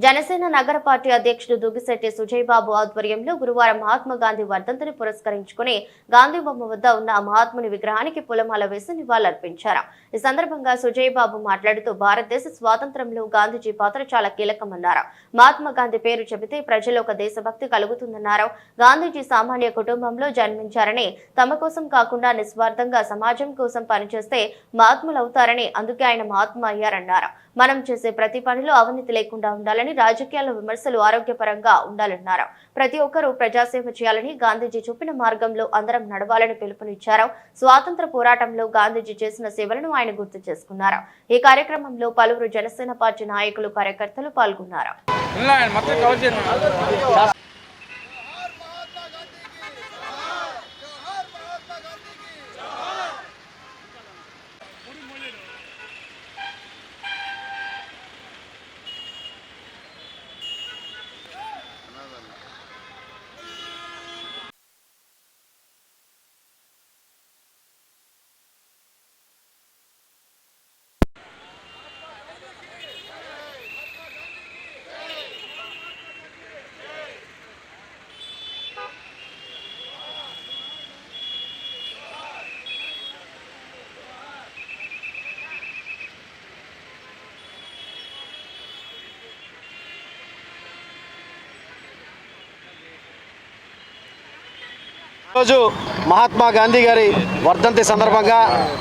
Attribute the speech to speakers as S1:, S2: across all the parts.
S1: జనసేన నగర పార్టీ అధ్యక్షుడు దుగ్గిశెట్టి సుజయ్ బాబు ఆధ్వర్యంలో గురువారం మహాత్మా గాంధీ వర్ధంతిని పురస్కరించుకుని గాంధీ బొమ్మ వద్ద ఉన్న మహాత్ముని విగ్రహానికి పూలమాల వేసి నివాళులర్పించారు. ఈ సందర్భంగా సుజయ్ బాబు మాట్లాడుతూ భారతదేశ స్వాతంత్ర్యంలో గాంధీజీ పాత్ర చాలా కీలకమన్నారు. మహాత్మా గాంధీ పేరు చెబితే ప్రజల్లో ఒక దేశభక్తి కలుగుతుందన్నారు. గాంధీజీ సామాన్య కుటుంబంలో జన్మించారని, తమ కోసం కాకుండా నిస్వార్థంగా సమాజం కోసం పనిచేస్తే మహాత్ములవుతారని, అందుకే ఆయన మహాత్మా అయ్యారన్నారు. మనం చేసే ప్రతి పనిలో అవినీతి లేకుండా ఉండాలని, రాజకీయాల్లో విమర్శలు ఆరోగ్యపరంగా ఉండాలన్నారు. ప్రతి ఒక్కరూ ప్రజాసేవ చేయాలని, గాంధీజీ చూపిన మార్గంలో అందరం నడవాలని పిలుపునిచ్చారు. స్వాతంత్ర పోరాటంలో గాంధీజీ చేసిన సేవలను ఆయన గుర్తు చేసుకున్నారు. ఈ కార్యక్రమంలో పలువురు జనసేన పార్టీ నాయకులు, కార్యకర్తలు పాల్గొన్నారు.
S2: ఈరోజు మహాత్మా గాంధీ గారి వర్ధంతి సందర్భంగా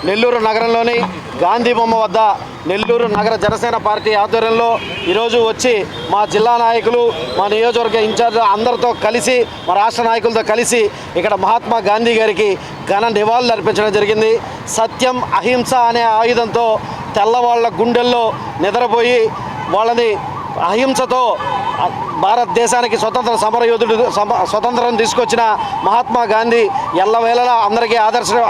S2: నెల్లూరు నగరంలోని గాంధీ బొమ్మ వద్ద నెల్లూరు నగర జనసేన పార్టీ ఆధ్వర్యంలో ఈరోజు వచ్చి మా జిల్లా నాయకులు, మా నియోజకవర్గ ఇన్ఛార్జ్ అందరితో కలిసి, మా రాష్ట్ర నాయకులతో కలిసి ఇక్కడ మహాత్మా గాంధీ గారికి ఘన నివాళులు అర్పించడం జరిగింది. సత్యం, అహింస అనే ఆయుధంతో తెల్లవాళ్ల గుండెల్లో నిద్రపోయి వాళ్ళని అహింసతో భారతదేశానికి స్వతంత్ర సమరయోధుడు స్వతంత్రం తీసుకొచ్చిన మహాత్మా గాంధీ ఎల్లవేళలా అందరికీ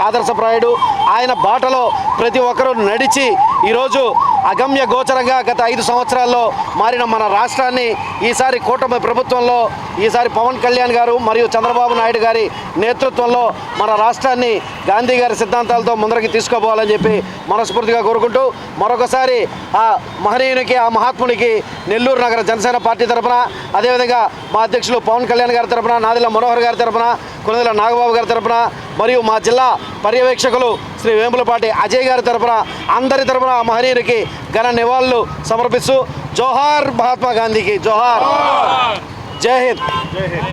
S2: ఆదర్శప్రాయుడు. ఆయన బాటలో ప్రతి ఒక్కరూ నడిచి ఈరోజు అగమ్య గోచరంగా గత 5 సంవత్సరాల్లో మారిన మన రాష్ట్రాన్ని ఈసారి కూటమి ప్రభుత్వంలో, ఈసారి పవన్ కళ్యాణ్ గారు మరియు చంద్రబాబు నాయుడు గారి నేతృత్వంలో మన రాష్ట్రాన్ని గాంధీ గారి సిద్ధాంతాలతో ముందరికి తీసుకోపోవాలని చెప్పి మనస్ఫూర్తిగా కోరుకుంటూ మరొకసారి ఆ మహనీయునికి, ఆ మహాత్మునికి నెల్లూరు నగర జనసేన పార్టీ తరఫున, అదేవిధంగా మా అధ్యక్షులు పవన్ కళ్యాణ్ గారి తరఫున, నాదిల మనోహర్ గారి తరఫున, కొనదెల నాగబాబు గారి తరఫున, మరియు మా జిల్లా పర్యవేక్షకులు శ్రీ వేములపాటి అజయ్ గారి తరఫున, అందరి తరఫున ఆ మహనీయునికి ఘన నివాళులు సమర్పిస్తూ జోహార్ మహాత్మా గాంధీకి జోహార్. జై హింద్.